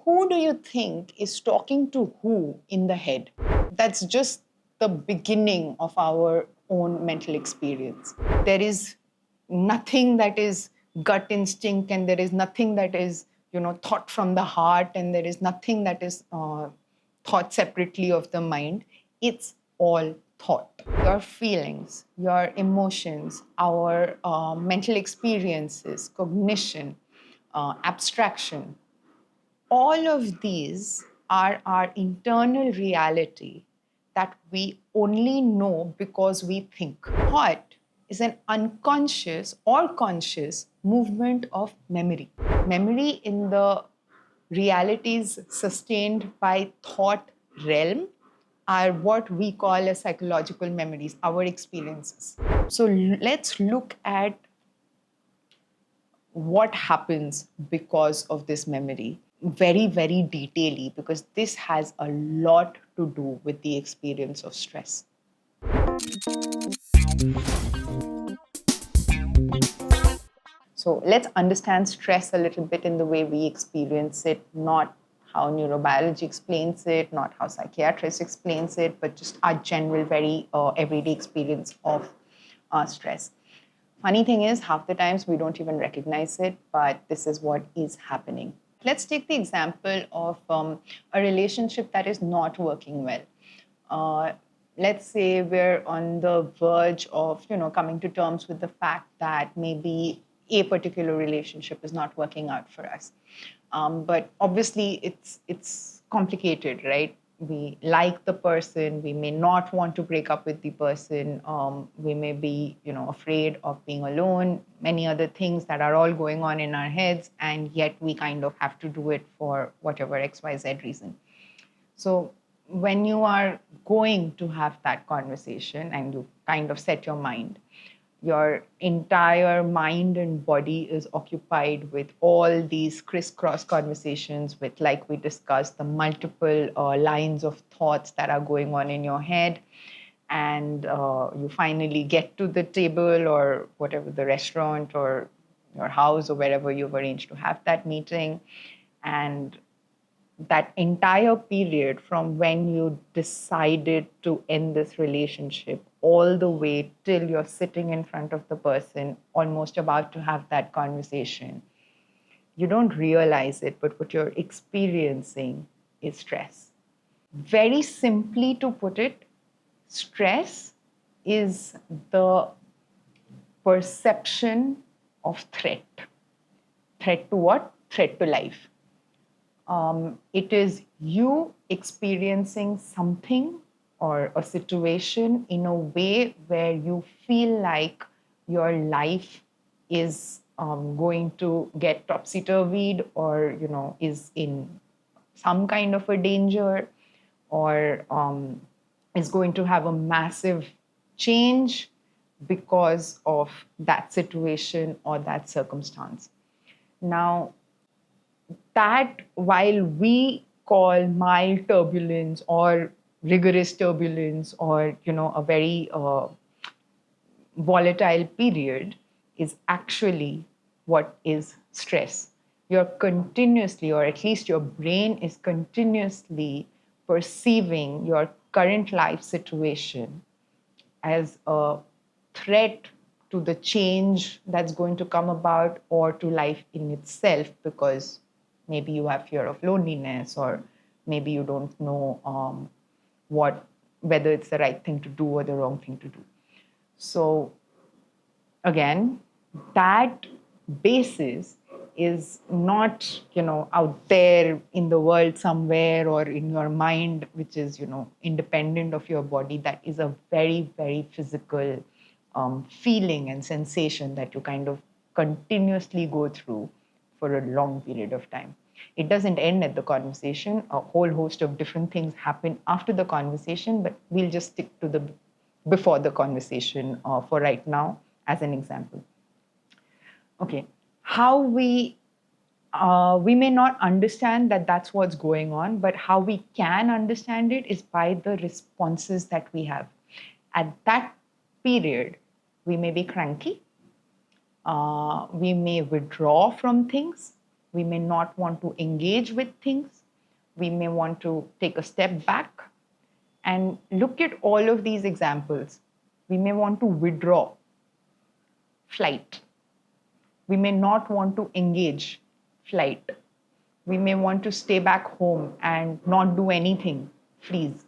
who do you think is talking to who in the head? That's just the beginning of our own mental experience. There is nothing that is gut instinct, and there is nothing that is, thought from the heart, and there is nothing that is thought separately of the mind. It's all thought. Your feelings, your emotions, our mental experiences, cognition, abstraction, all of these are our internal reality that we only know because we think. Thought is an unconscious or conscious movement of memory. Memory in the realities sustained by thought realm are what we call as psychological memories, our experiences. So let's look at what happens because of this memory very, very detailedly, because this has a lot to do with the experience of stress. So let's understand stress a little bit in the way we experience it, not how neurobiology explains it, not how psychiatrists explains it, but just our general, very everyday experience of stress. Funny thing is, half the times we don't even recognize it, but this is what is happening. Let's take the example of a relationship that is not working well. Let's say we're on the verge of, coming to terms with the fact that maybe a particular relationship is not working out for us. But obviously, it's complicated, right? We like the person, we may not want to break up with the person, we may be, afraid of being alone, many other things that are all going on in our heads, and yet we kind of have to do it for whatever XYZ reason. So when you are going to have that conversation and you kind of set your mind, your entire mind and body is occupied with all these crisscross conversations with, like we discussed, the multiple lines of thoughts that are going on in your head. And you finally get to the table or whatever, the restaurant or your house or wherever you've arranged to have that meeting. And that entire period from when you decided to end this relationship all the way till you're sitting in front of the person, almost about to have that conversation, you don't realize it, but what you're experiencing is stress. Very simply to put it, stress is the perception of threat. Threat to what? Threat to life. It is you experiencing something or a situation in a way where you feel like your life is going to get topsy-turvied, or is in some kind of a danger, or is going to have a massive change because of that situation or that circumstance. Now, that while we call mild turbulence or rigorous turbulence, or a very volatile period, is actually what is stress. You're continuously, or at least your brain is continuously perceiving your current life situation as a threat to the change that's going to come about, or to life in itself, because maybe you have fear of loneliness, or maybe you don't know whether it's the right thing to do or the wrong thing to do. So again, that basis is not, out there in the world somewhere or in your mind, which is, independent of your body. That is a very, very physical feeling and sensation that you kind of continuously go through for a long period of time. It doesn't end at the conversation. A whole host of different things happen after the conversation, but we'll just stick to the before the conversation for right now as an example. Okay, how we may not understand that that's what's going on, but how we can understand it is by the responses that we have. At that period, we may be cranky, we may withdraw from things, We may not want to engage with things. We may want to take a step back and look at all of these examples. We may want to withdraw, flight. We may not want to engage, flight. We may want to stay back home and not do anything, freeze.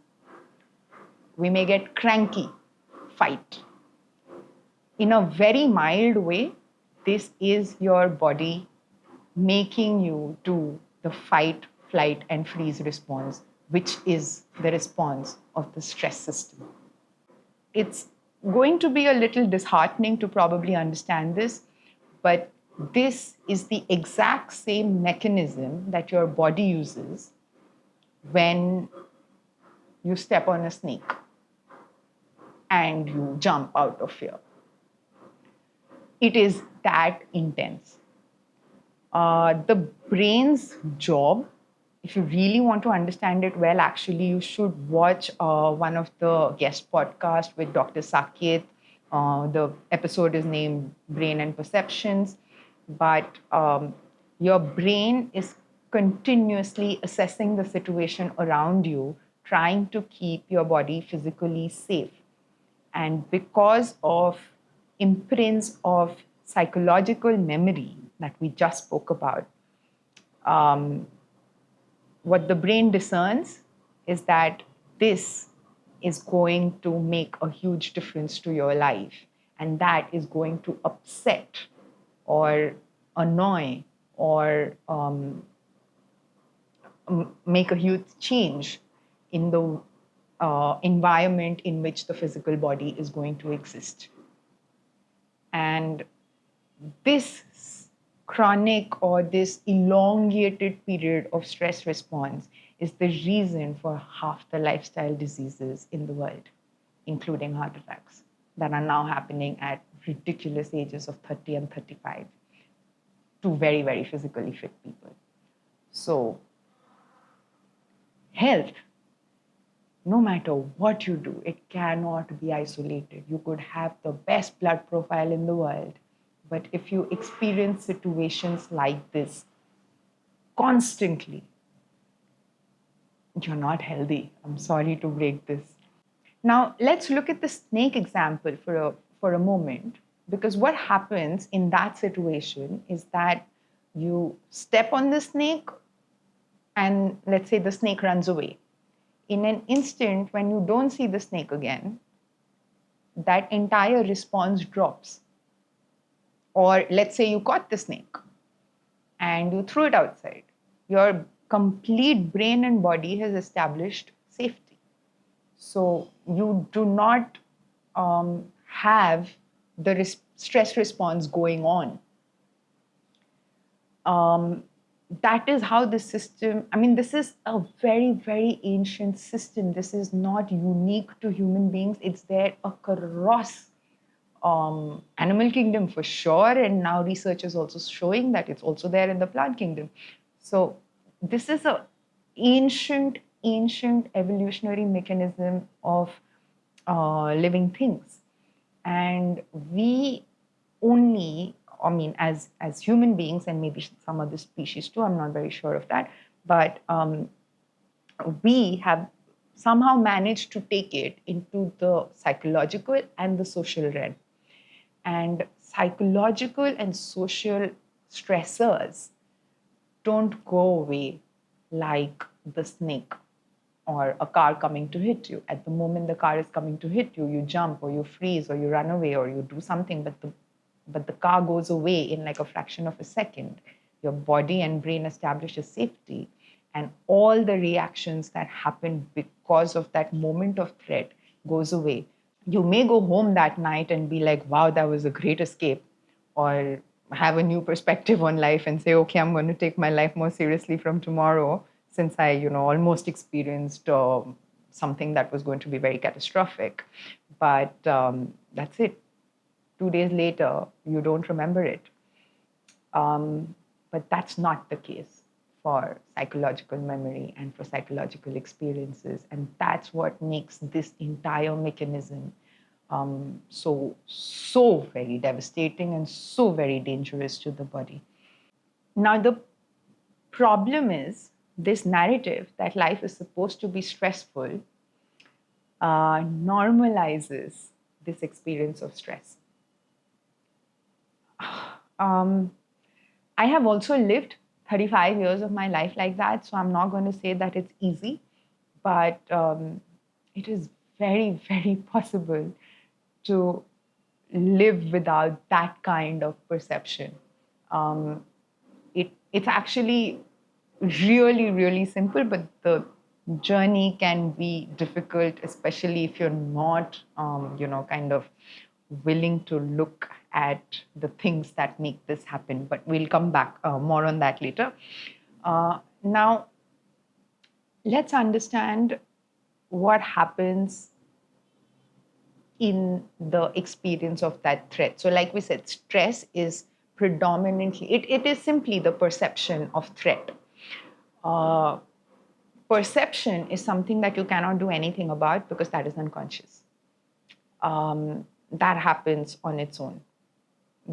We may get cranky, fight. In a very mild way, this is your body making you do the fight, flight, and freeze response, which is the response of the stress system. It's going to be a little disheartening to probably understand this, but this is the exact same mechanism that your body uses when you step on a snake and you jump out of fear. It is that intense. The brain's job, if you really want to understand it well, actually, you should watch one of the guest podcasts with Dr. Saket. The episode is named Brain and Perceptions. But your brain is continuously assessing the situation around you, trying to keep your body physically safe. And because of imprints of psychological memory that we just spoke about, what the brain discerns is that this is going to make a huge difference to your life, and that is going to upset or annoy or make a huge change in the environment in which the physical body is going to exist. And this chronic or this elongated period of stress response is the reason for half the lifestyle diseases in the world, including heart attacks, that are now happening at ridiculous ages of 30 and 35 to very, very physically fit people. So, health, no matter what you do, it cannot be isolated. You could have the best blood profile in the world, but if you experience situations like this constantly, you're not healthy. I'm sorry to break this. Now, let's look at the snake example for a moment, because what happens in that situation is that you step on the snake and let's say the snake runs away. In an instant, when you don't see the snake again, that entire response drops. Or let's say you caught the snake and you threw it outside. Your complete brain and body has established safety. So you do not have the stress response going on. That is how the system, I mean, this is a very, very ancient system. This is not unique to human beings. It's there across animal kingdom for sure. And now research is also showing that it's also there in the plant kingdom. So this is an ancient evolutionary mechanism of living things. And we only, I mean, as human beings, and maybe some other species too, I'm not very sure of that, but we have somehow managed to take it into the psychological and the social realm. And psychological and social stressors don't go away like the snake or a car coming to hit you. At the moment the car is coming to hit you, you jump or you freeze or you run away or you do something, but the car goes away in like a fraction of a second. Your body and brain establishes safety, and all the reactions that happen because of that moment of threat goes away. You may go home that night and be like, wow, that was a great escape, or have a new perspective on life and say, okay, I'm going to take my life more seriously from tomorrow, since I, almost experienced something that was going to be very catastrophic. But that's it. 2 days later, you don't remember it. But that's not the case for psychological memory and for psychological experiences. And that's what makes this entire mechanism so very devastating and so very dangerous to the body. Now, the problem is this narrative that life is supposed to be stressful normalizes this experience of stress. Um, I have also lived 35 years of my life like that, so I'm not going to say that it's easy, but it is very, very possible to live without that kind of perception. Um, it's actually really, really simple, but the journey can be difficult, especially if you're not, kind of willing to look at the things that make this happen. But we'll come back more on that later. Now, let's understand what happens in the experience of that threat. So, like we said, stress is predominantly, it is simply the perception of threat. Uh, Perception is something that you cannot do anything about because that is unconscious. That happens on its own.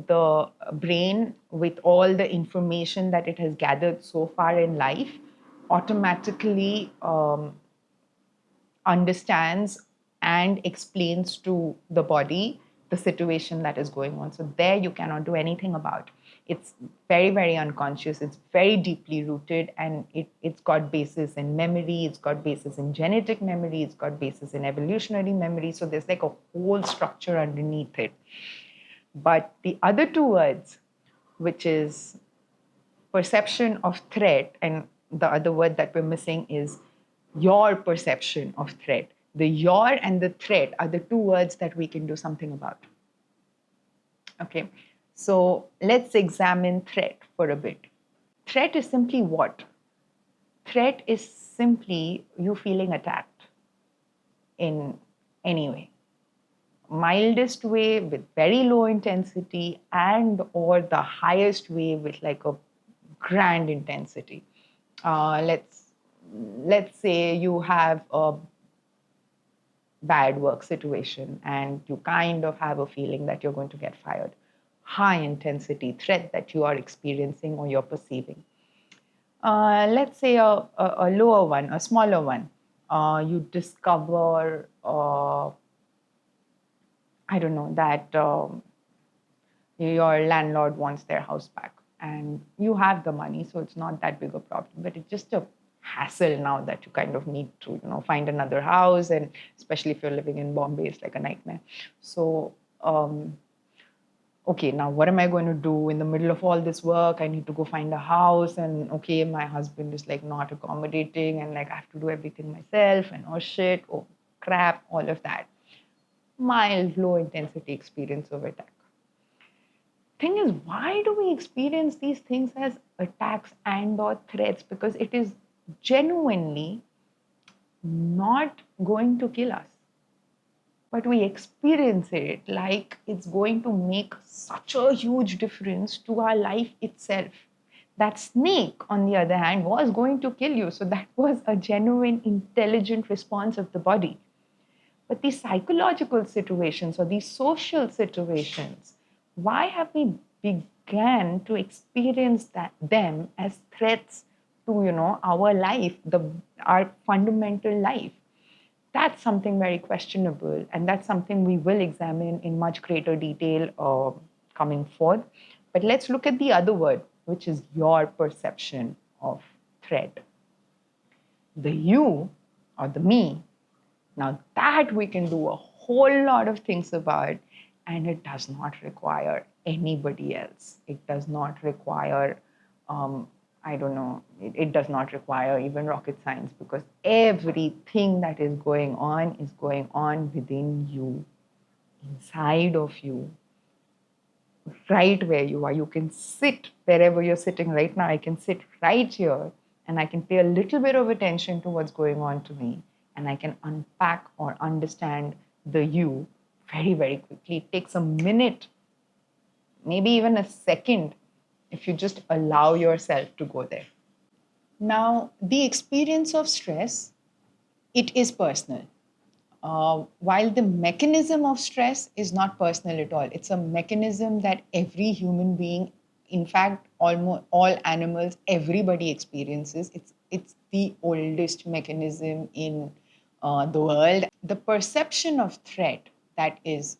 The brain, with all the information that it has gathered so far in life, automatically understands and explains to the body the situation that is going on. So there you cannot do anything about. It's very, very unconscious. It's very deeply rooted, and it's got basis in memory. It's got basis in genetic memory. It's got basis in evolutionary memory. So there's like a whole structure underneath it. But the other two words, which is perception of threat, and the other word that we're missing is your perception of threat. The your and the threat are the two words that we can do something about. Okay, so let's examine threat for a bit. Threat is simply what? Threat is simply you feeling attacked in any way. Mildest way with very low intensity, and or the highest way with like a grand intensity. Let's say you have a bad work situation and you kind of have a feeling that you're going to get fired. High intensity threat that you are experiencing or you're perceiving. Let's say a lower one, a smaller one. You discover, I don't know, that your landlord wants their house back and you have the money, so it's not that big a problem, but it's just a hassle now that you kind of need to find another house, and especially if you're living in Bombay, it's like a nightmare. So okay, now what am I going to do in the middle of all this work? I need to go find a house, and okay, my husband is like not accommodating, and like I have to do everything myself, and oh shit, oh crap, all of that. Mild low intensity experience of attack. Thing is, why do we experience these things as attacks and or threats? Because it is genuinely not going to kill us, but we experience it like it's going to make such a huge difference to our life itself. That snake, on the other hand, was going to kill you, so that was a genuine intelligent response of the body. But these psychological situations or these social situations, why have we began to experience them as threats to our life, our fundamental life? That's something very questionable, and that's something we will examine in much greater detail coming forth. But let's look at the other word, which is your perception of threat. The you or the me, now that we can do a whole lot of things about, and it does not require anybody else. It does not require, I don't know, it does not require even rocket science, because everything that is going on within you, inside of you, right where you are. You can sit wherever you're sitting right now. I can sit right here and I can pay a little bit of attention to what's going on to me, and I can unpack or understand the you very, very quickly. It takes a minute, maybe even a second, if you just allow yourself to go there. Now, the experience of stress, it is personal. While the mechanism of stress is not personal at all, it's a mechanism that every human being in fact, almost all animals, everybody experiences. It's the oldest mechanism in the world. The perception of threat, that is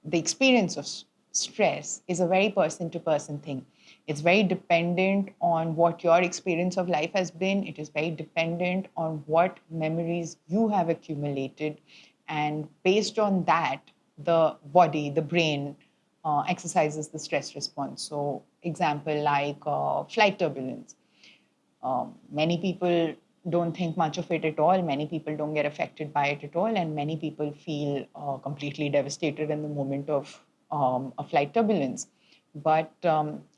the experience of stress, is a very person to person thing. It's very dependent on what your experience of life has been. It is very dependent on what memories you have accumulated. And based on that, the body, the brain, exercises the stress response. So, example like flight turbulence. Many people don't think much of it at all. Many people don't get affected by it at all. And many people feel completely devastated in the moment of a flight turbulence. But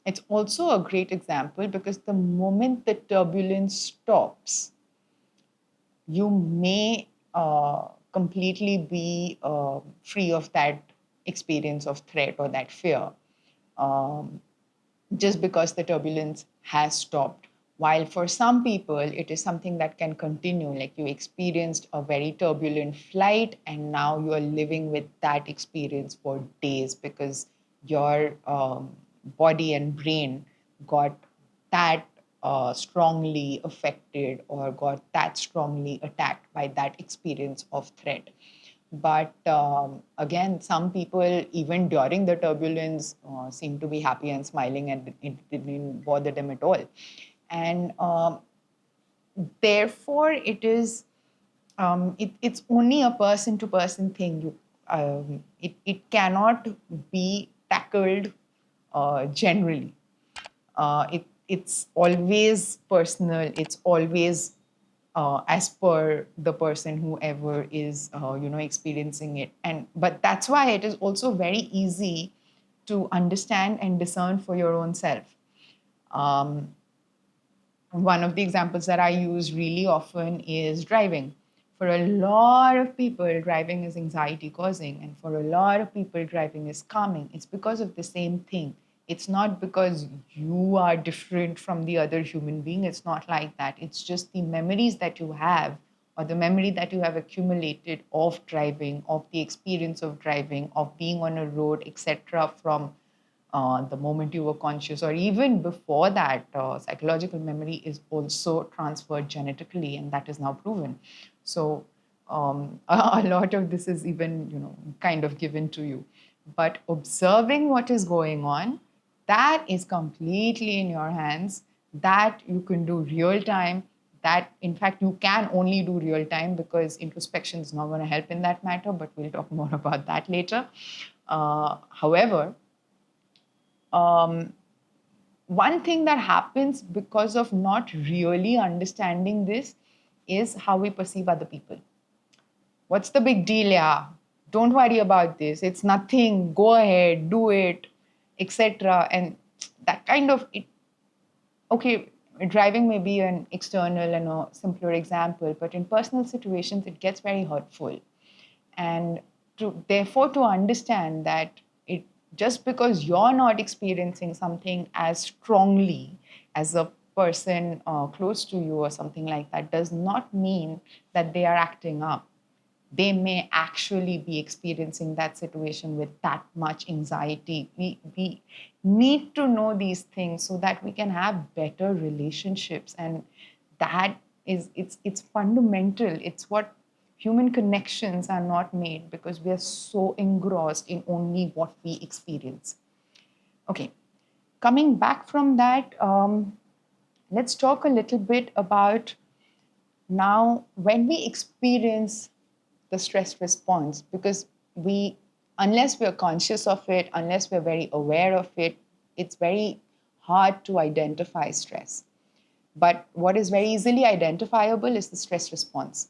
it's also a great example because the moment the turbulence stops, you may completely be free of that experience of threat or that fear. Um, just because the turbulence has stopped. While for some people, it is something that can continue, like you experienced a very turbulent flight and now you are living with that experience for days because your body and brain got that strongly affected or got that strongly attacked by that experience of threat. But again, some people, even during the turbulence, seem to be happy and smiling, and it didn't bother them at all. And therefore, it's only a person to person thing. It cannot be tackled generally. It's always personal. It's always as per the person whoever is experiencing it. And but that's why it is also very easy to understand and discern for your own self. um, One of the examples that I use really often is driving. For a lot of people, driving is anxiety causing, and for a lot of people, driving is calming. It's because of the same thing. It's not because you are different from the other human being. It's not like that. It's just the memories that you have, or the memory that you have accumulated of driving, of the experience of driving, of being on a road, etc., from the moment you were conscious, or even before that. Psychological memory is also transferred genetically, and that is now proven. So a lot of this is even, kind of given to you. But observing what is going on, that is completely in your hands. That you can do real time. That, in fact, you can only do real time because introspection is not going to help in that matter. But we'll talk more about that later. However, um, one thing that happens because of not really understanding this is how we perceive other people. What's the big deal? Yeah, don't worry about this. It's nothing. Go ahead, do it, etc. And that kind of it. Okay, driving may be an external and a simpler example, but in personal situations, it gets very hurtful. And therefore to understand that it just because you're not experiencing something as strongly as a person close to you or something like that does not mean that they are acting up. They may actually be experiencing that situation with that much anxiety. We need to know these things so that we can have better relationships. And that is, it's fundamental. It's what human connections are not made because we are so engrossed in only what we experience. Okay, coming back from that, let's talk a little bit about now when we experience the stress response, because we, unless we're conscious of it, unless we're very aware of it, it's very hard to identify stress. But what is very easily identifiable is the stress response.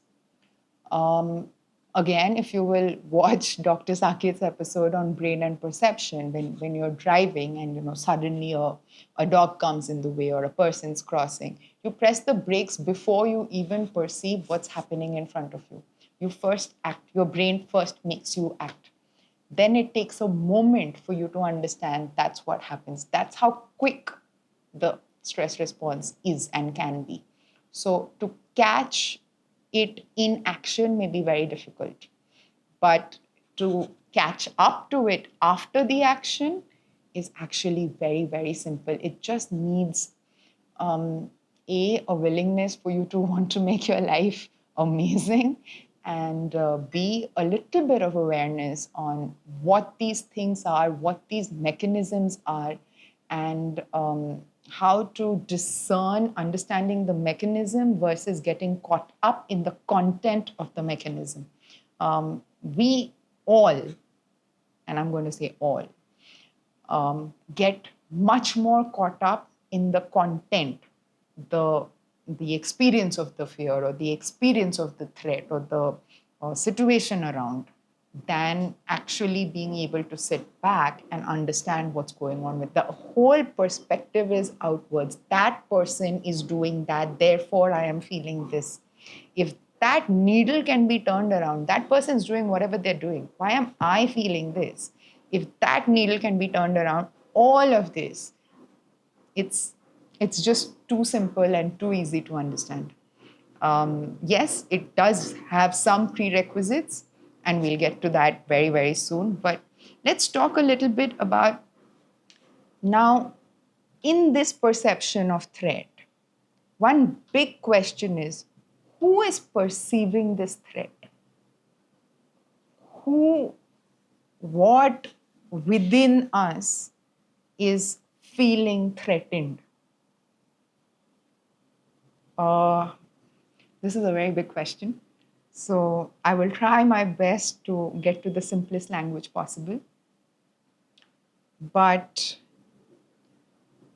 um, Again, if you will watch Dr. Saket's episode on brain and perception, when you're driving and suddenly a dog comes in the way or a person's crossing, you press the brakes before you even perceive what's happening in front of you. You first act, your brain first makes you act. Then it takes a moment for you to understand that's what happens. That's how quick the stress response is and can be. So to catch it in action may be very difficult, but to catch up to it after the action is actually very, very simple. It just needs a willingness for you to want to make your life amazing, and B, a little bit of awareness on what these things are, what these mechanisms are, and how to discern understanding the mechanism versus getting caught up in the content of the mechanism. We all, and I'm going to say all, get much more caught up in the content, the the experience of the fear or the experience of the threat or the situation around, than actually being able to sit back and understand what's going on. With the whole perspective is outwards. That person is doing that, therefore I am feeling this. If that needle can be turned around, that person's doing whatever they're doing, why am I feeling this? If that needle can be turned around, all of this, it's just too simple and too easy to understand. Yes, it does have some prerequisites, and we'll get to that very, very soon. But let's talk a little bit about now, in this perception of threat, one big question is, who is perceiving this threat? Who, what within us is feeling threatened? This is a very big question. So I will try my best to get to the simplest language possible. But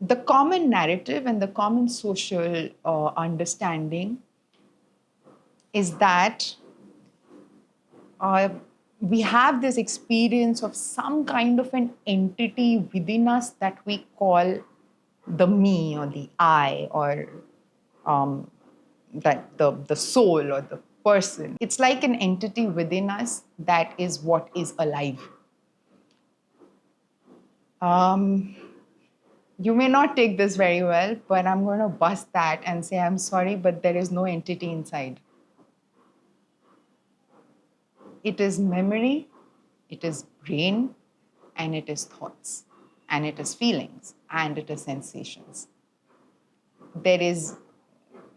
the common narrative and the common social understanding is that we have this experience of some kind of an entity within us that we call the me or the I, or that the soul or the person. It's like an entity within us that is what is alive. You may not take this very well, but I'm going to bust that and say, I'm sorry, but there is no entity inside. It is memory, it is brain, and it is thoughts, and it is feelings, and it is sensations. There is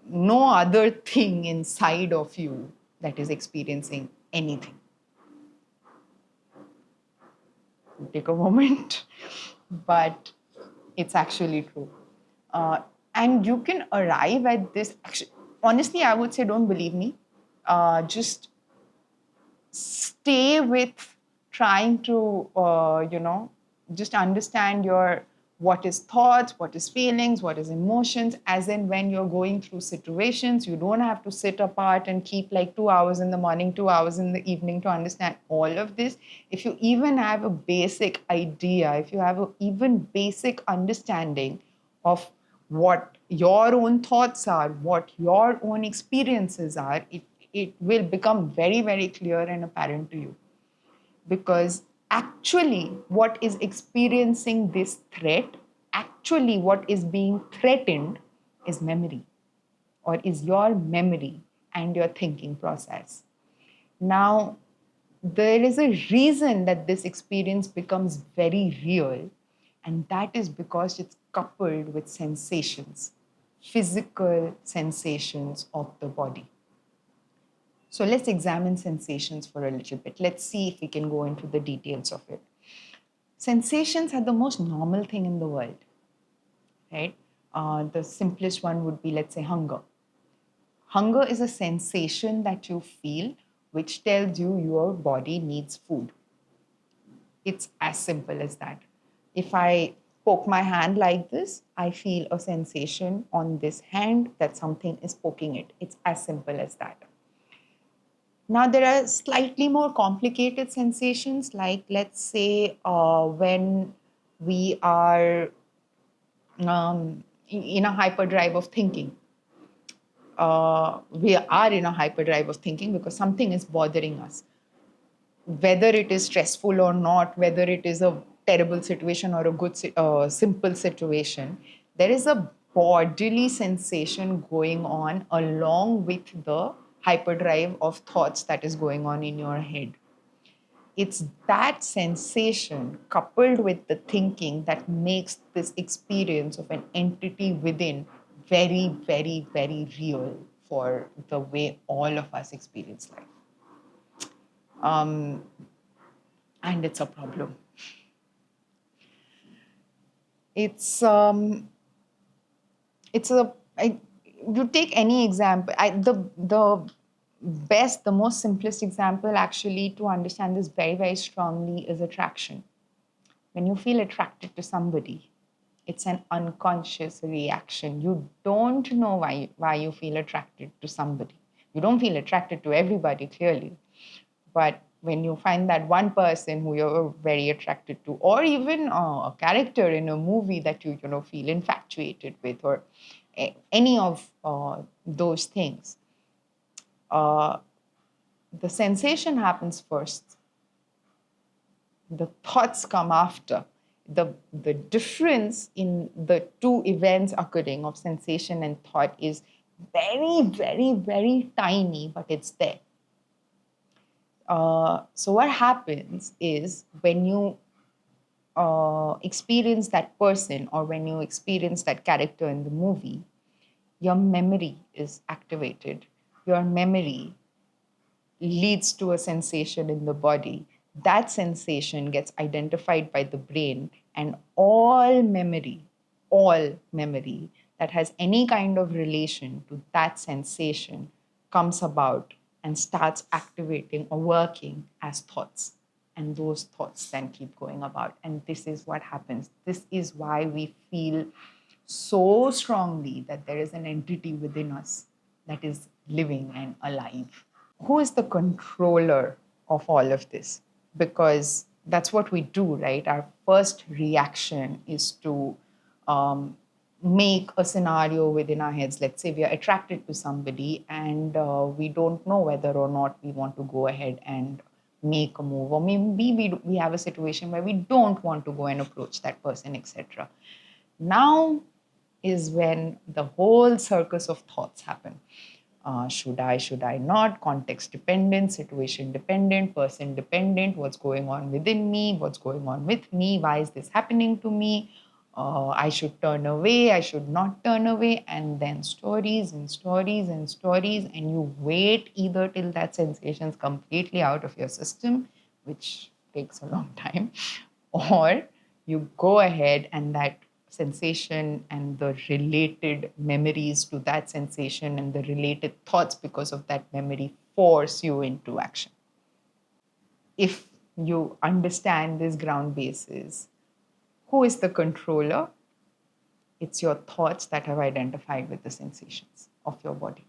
no other thing inside of you that is experiencing anything. Take a moment, but it's actually true. And you can arrive at this. Actually, honestly, I would say don't believe me. Just stay with trying to, just understand your what is thoughts, what is feelings, what is emotions, as in when you're going through situations, you don't have to sit apart and keep like 2 hours in the morning, 2 hours in the evening to understand all of this. If you even have a basic idea, if you have an even basic understanding of what your own thoughts are, what your own experiences are, it will become very, very clear and apparent to you. Because actually, what is experiencing this threat, actually, what is being threatened is memory, or is your memory and your thinking process. Now, there is a reason that this experience becomes very real, and that is because it's coupled with sensations, physical sensations of the body. So let's examine sensations for a little bit. Let's see if we can go into the details of it. Sensations are the most normal thing in the world, right? The simplest one would be, let's say, hunger. Hunger is a sensation that you feel which tells you your body needs food. It's as simple as that. If I poke my hand like this, I feel a sensation on this hand that something is poking it. It's as simple as that. Now, there are slightly more complicated sensations, like let's say when we are in a hyperdrive of thinking. We are in a hyperdrive of thinking because something is bothering us. Whether it is stressful or not, whether it is a terrible situation or a good, simple situation, there is a bodily sensation going on along with the hyperdrive of thoughts that is going on in your head. it's that sensation coupled with the thinking that makes this experience of an entity within very, very, very real for the way all of us experience life. Um, and it's a problem. It's it's a I, you take any example. The most simplest example actually to understand this very, very strongly is attraction. When you feel attracted to somebody, it's an unconscious reaction. You don't know why you feel attracted to somebody. You don't feel attracted to everybody, clearly. But when you find that one person who you're very attracted to, or even a character in a movie that you feel infatuated with, or any of those things, uh, the sensation happens first. The thoughts come after. The difference in the two events occurring of sensation and thought is very, very, very tiny, but it's there. So what happens is when you experience that person or when you experience that character in the movie, your memory is activated. Your memory leads to a sensation in the body. That sensation gets identified by the brain, and all memory that has any kind of relation to that sensation comes about and starts activating or working as thoughts. And those thoughts then keep going about. And this is what happens. This is why we feel so strongly that there is an entity within us that is living and alive. Who is the controller of all of this? Because that's what we do, right? Our first reaction is to make a scenario within our heads. Let's say we are attracted to somebody and we don't know whether or not we want to go ahead and make a move, or maybe we have a situation where we don't want to go and approach that person, etc. Now is when the whole circus of thoughts happen. Should I not? Context dependent, situation dependent, person dependent, what's going on within me, what's going on with me, why is this happening to me? I should turn away, I should not turn away, and then stories and stories and stories, and you wait either till that sensation is completely out of your system, which takes a long time, or you go ahead and that sensation and the related memories to that sensation and the related thoughts because of that memory force you into action. If you understand this ground basis, who is the controller? It's your thoughts that have identified with the sensations of your body.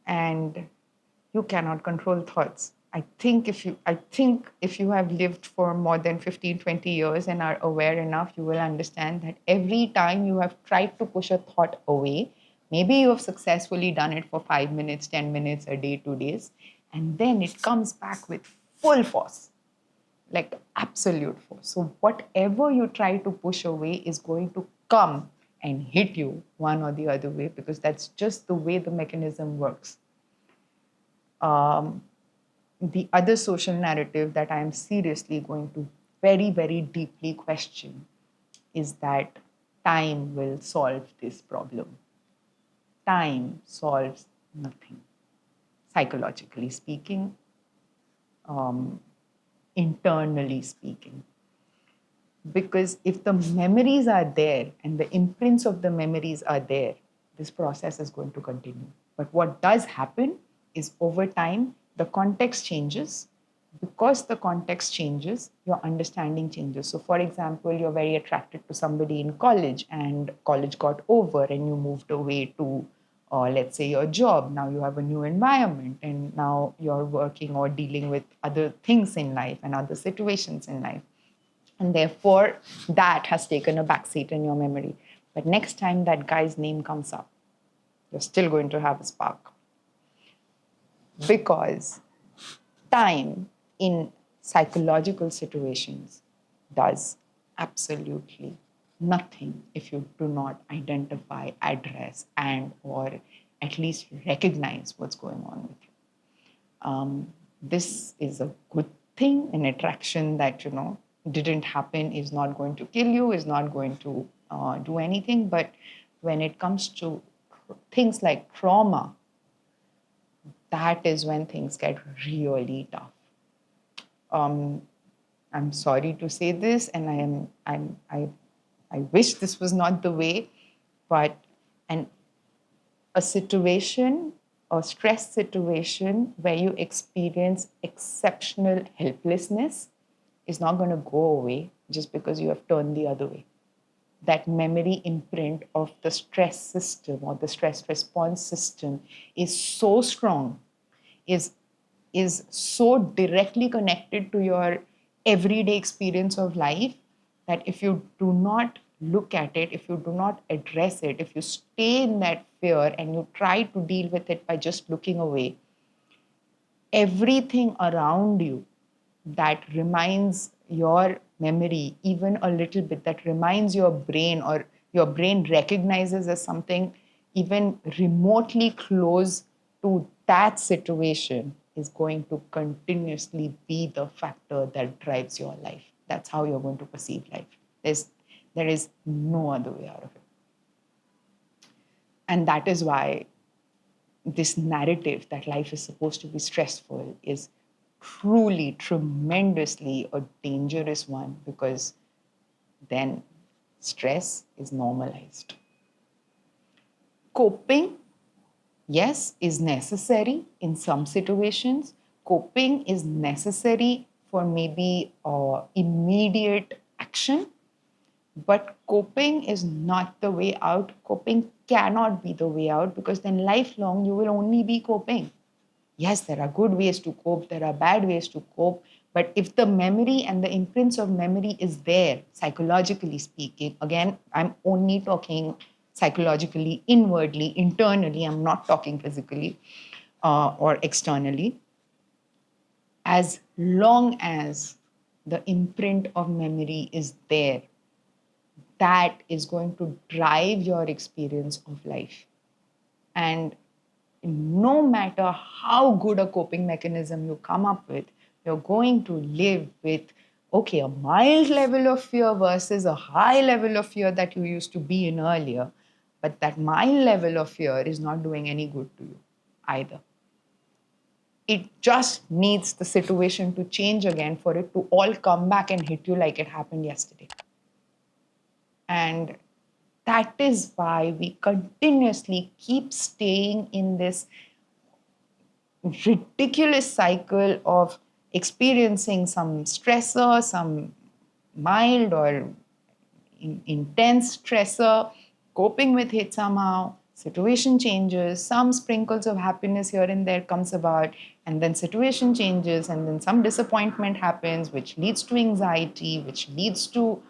And you cannot control thoughts. I think if you have lived for more than 15, 20 years and are aware enough, you will understand that every time you have tried to push a thought away, maybe you have successfully done it for 5 minutes, 10 minutes, a day, 2 days, and then it comes back with full force, like absolute force. So whatever you try to push away is going to come and hit you one or the other way, because that's just the way the mechanism works. The other social narrative that I am seriously going to very, very deeply question is that time will solve this problem. Time solves nothing, psychologically speaking, um, internally speaking. Because if the memories are there and the imprints of the memories are there, this process is going to continue. But what does happen is over time, the context changes. Because the context changes, your understanding changes. So, for example, you're very attracted to somebody in college and college got over and you moved away to, let's say, your job. Now you have a new environment and now you're working or dealing with other things in life and other situations in life. And therefore, that has taken a backseat in your memory. But next time that guy's name comes up, you're still going to have a spark. Because time in psychological situations does absolutely nothing if you do not identify, address, and or at least recognize what's going on with you. this is a good thing. An attraction that, didn't happen is not going to kill you, is not going to do anything. But when it comes to things like trauma, that is when things get really tough. I'm sorry to say this, and I wish this was not the way, but an a situation, a stress situation where you experience exceptional helplessness is not going to go away just because you have turned the other way. That memory imprint of the stress system or the stress response system is so strong, is is so directly connected to your everyday experience of life that if you do not look at it, if you do not address it, if you stay in that fear and you try to deal with it by just looking away, everything around you that reminds your memory even a little bit, that reminds your brain or your brain recognizes as something even remotely close to that situation, is going to continuously be the factor that drives your life. That's how you're going to perceive life. There is no other way out of it. And that is why this narrative that life is supposed to be stressful is truly, tremendously a dangerous one, because then stress is normalized. Coping, yes, is necessary in some situations. Coping is necessary for maybe immediate action, but coping is not the way out. Coping cannot be the way out, because then lifelong you will only be coping. Yes, there are good ways to cope, there are bad ways to cope, but if the memory and the imprints of memory is there, psychologically speaking, again, I'm only talking psychologically, inwardly, internally, I'm not talking physically or externally. As long as the imprint of memory is there, that is going to drive your experience of life. And no matter how good a coping mechanism you come up with, you're going to live with, okay, a mild level of fear versus a high level of fear that you used to be in earlier. But that mild level of fear is not doing any good to you either. It just needs the situation to change again for it to all come back and hit you like it happened yesterday. And that is why we continuously keep staying in this ridiculous cycle of experiencing some stressor, some mild or intense stressor, coping with it somehow, situation changes, some sprinkles of happiness here and there comes about, and then situation changes, and then some disappointment happens, which leads to anxiety, which leads to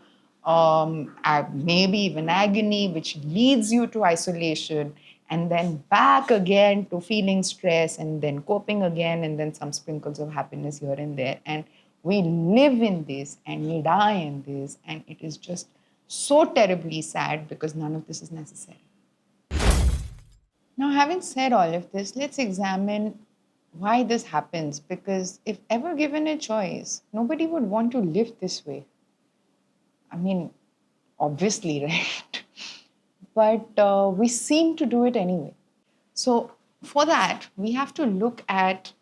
maybe even agony, which leads you to isolation, and then back again to feeling stress, and then coping again, and then some sprinkles of happiness here and there. And we live in this and we die in this, and it is just so terribly sad because none of this is necessary. Now, having said all of this, let's examine why this happens, because if ever given a choice, nobody would want to live this way. I mean, obviously, right? But we seem to do it anyway. So, for that, we have to look at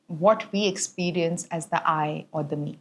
what we experience as the I or the me.